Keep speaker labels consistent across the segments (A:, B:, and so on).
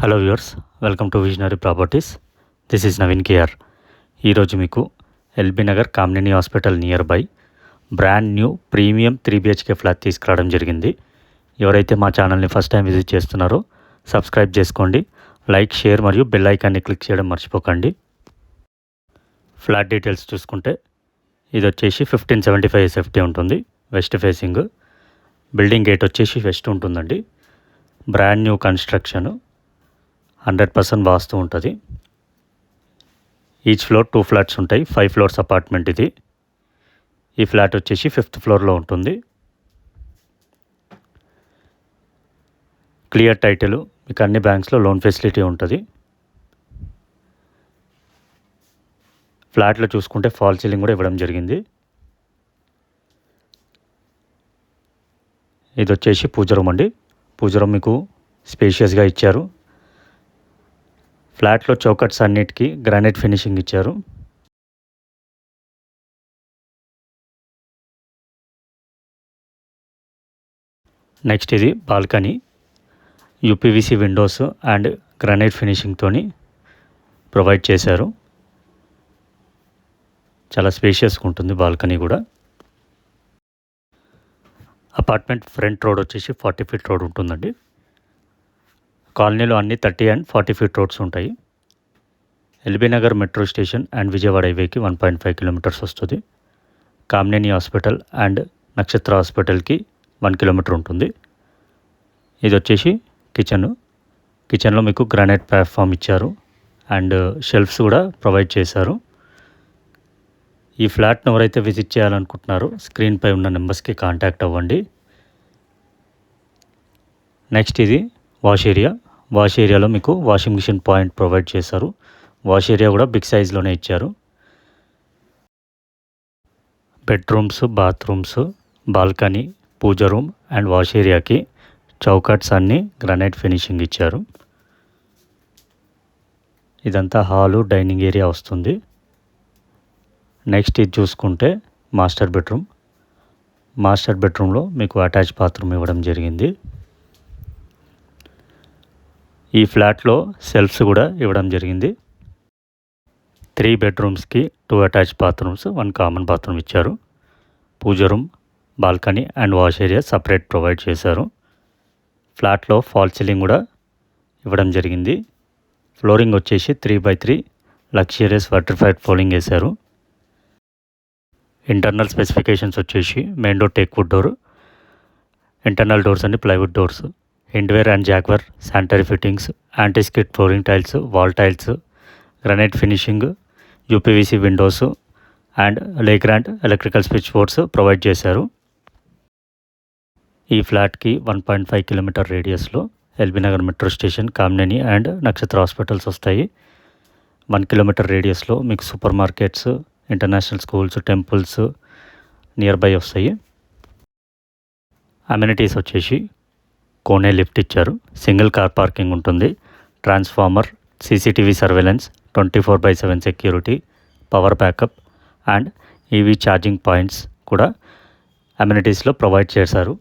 A: Hello viewers, welcome to visionary properties. This is Naveen K R. ఈరోజు మీకు L B Nagar Kamineni hospital near by brand new premium 3 BHK flat తీసుకురావడం జరిగింది. ఎవరైతే మా ఛానల్ని ఫస్ట్ టైం విజిట్ చేస్తున్నారో సబ్స్క్రైబ్ చేసుకోండి, లైక్, షేర్ మరియు బెల్ ఐకాన్ని క్లిక్ చేయడం మర్చిపోకండి. ఫ్లాట్ డీటెయిల్స్ చూసుకుంటే ఇది వచ్చేసి 1575 SFT ఉంటుంది. West facing. బిల్డింగ్ గేట్ వచ్చేసి వెస్ట్ ఉంటుందండి. బ్రాండ్ న్యూ కన్స్ట్రక్షన్, 100% వాస్తు ఉంటుంది. ఈచ్ ఫ్లోర్ 2 ఫ్లాట్స్ ఉంటాయి. 5 ఫ్లోర్స్ అపార్ట్మెంట్ ఇది. ఈ ఫ్లాట్ వచ్చేసి 5th ఫ్లోర్లో ఉంటుంది. క్లియర్ టైటిల్, మీకు అన్ని బ్యాంక్స్లో లోన్ ఫెసిలిటీ ఉంటుంది. ఫ్లాట్లో చూసుకుంటే ఫాల్ సీలింగ్ కూడా ఇవ్వడం జరిగింది. ఇది వచ్చేసి పూజ రూమ్ అండి. పూజ రూమ్ మీకు స్పేషియస్గా ఇచ్చారు. ఫ్లాట్లో చౌకట్స్ అన్నిటికీ గ్రానైట్ ఫినిషింగ్ ఇచ్చారు. నెక్స్ట్ ఇది balcony. UPVC windows and granite ఫినిషింగ్తోని ప్రొవైడ్ చేశారు. చాలా స్పేషియస్గా ఉంటుంది బాల్కనీ కూడా. అపార్ట్మెంట్ ఫ్రంట్ రోడ్ వచ్చేసి 40 feet రోడ్ ఉంటుందండి. కాలనీలో అన్ని 30 and 40 feet రోడ్స్ ఉంటాయి. LB Nagar metro station and Vijayawada హైవేకి 1.5 kilometers వస్తుంది. కామినేని హాస్పిటల్ అండ్ నక్షత్ర హాస్పిటల్కి 1 kilometer ఉంటుంది. ఇది వచ్చేసి కిచెన్లో మీకు గ్రానైట్ ప్లాట్ఫామ్ ఇచ్చారు అండ్ షెల్ఫ్స్ కూడా ప్రొవైడ్ చేశారు. ఈ ఫ్లాట్ను ఎవరైతే విజిట్ చేయాలనుకుంటున్నారో స్క్రీన్పై ఉన్న నెంబర్స్కి కాంటాక్ట్ అవ్వండి. నెక్స్ట్ ఇది వాష్ ఏరియాలో మీకు వాషింగ్ మిషన్ పాయింట్ ప్రొవైడ్ చేశారు. వాష్ ఏరియా కూడా బిగ్ సైజ్లోనే ఇచ్చారు. Bedrooms, bathrooms, balcony, puja room and వాష్ ఏరియాకి చౌకట్స్ అన్నీ గ్రానైట్ ఫినిషింగ్ ఇచ్చారు. ఇదంతా హాలు, డైనింగ్ ఏరియా వస్తుంది. నెక్స్ట్ ఇది చూసుకుంటే మాస్టర్ బెడ్రూమ్లో మీకు అటాచ్ బాత్రూమ్ ఇవ్వడం జరిగింది. ఈ ఫ్లాట్లో సెల్ఫ్స్ కూడా ఇవ్వడం జరిగింది. 3 bedrooms-కి 2 attached bathrooms, 1 కామన్ బాత్రూమ్ ఇచ్చారు. Pooja room, balcony and wash area separate provide చేశారు. ఫ్లాట్లో ఫాల్ సీలింగ్ కూడా ఇవ్వడం జరిగింది. ఫ్లోరింగ్ వచ్చేసి 3x3 లగ్జరియస్ వర్టిఫైడ్ ఫ్లోరింగ్ వేశారు. ఇంటర్నల్ స్పెసిఫికేషన్స్ వచ్చేసి main door teakwood door, internal doors అన్ని plywood doors, Hindware and Jaguar sanitary fittings, anti skid flooring tiles, wall tiles, granite finishing, UPVC windows and Legrand electrical switch boards provide చేశారు. ఈ ఫ్లాట్కి 1.5 kilometer రేడియస్లో LB Nagar metro station, Kamineni and Nakshatra hospitals వస్తాయి. 1 kilometer రేడియస్లో మీకు supermarkets, international schools, temples nearby వస్తాయి. Amenities వచ్చేసి కోనే lift ఇచ్చారు. సింగిల్ కార్ పార్కింగ్ ఉంటుంది. Transformer, CCTV surveillance, 24/7 security, power backup and EV charging points కూడా అమ్యూనిటీస్లో ప్రొవైడ్ చేశారు.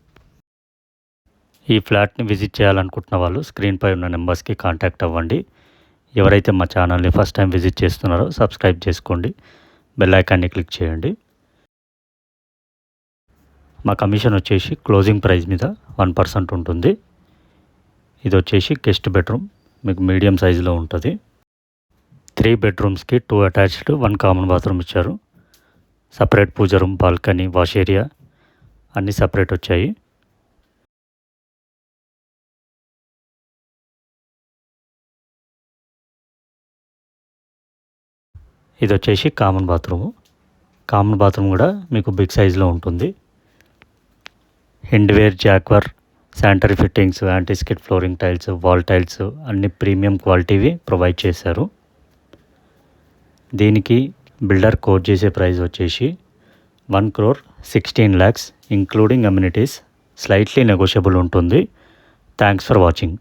A: ఈ ఫ్లాట్ని విజిట్ చేయాలనుకుంటున్న వాళ్ళు స్క్రీన్పై ఉన్న నెంబర్స్కి కాంటాక్ట్ అవ్వండి. ఎవరైతే మా ఛానల్ని ఫస్ట్ టైం విజిట్ చేస్తున్నారో సబ్స్క్రైబ్ చేసుకోండి, బెల్ ఐకాన్ని క్లిక్ చేయండి. మా కమిషన్ వచ్చేసి క్లోజింగ్ ప్రైస్ మీద 1% ఉంటుంది. ఇది వచ్చేసి గెస్ట్ బెడ్రూమ్, మీకు మీడియం సైజులో ఉంటుంది. 3 bedrooms-కి 2 attached, 1 కామన్ బాత్రూమ్ ఇచ్చారు. సపరేట్ పూజ రూమ్, బాల్కనీ, వాష్ ఏరియా అన్నీ సపరేట్ వచ్చాయి. ఇది వచ్చేసి కామన్ బాత్రూమ్ కూడా మీకు బిగ్ సైజులో ఉంటుంది. Hindware, Jaguar sanitary fittings, anti skid flooring tiles, wall tiles అన్ని ప్రీమియం క్వాలిటీవి ప్రొవైడ్ చేశారు. దీనికి బిల్డర్ కోట్ చేసే ప్రైస్ వచ్చేసి 1,16 lakhs including amenities. Slightly negotiable ఉంటుంది. Thanks for watching.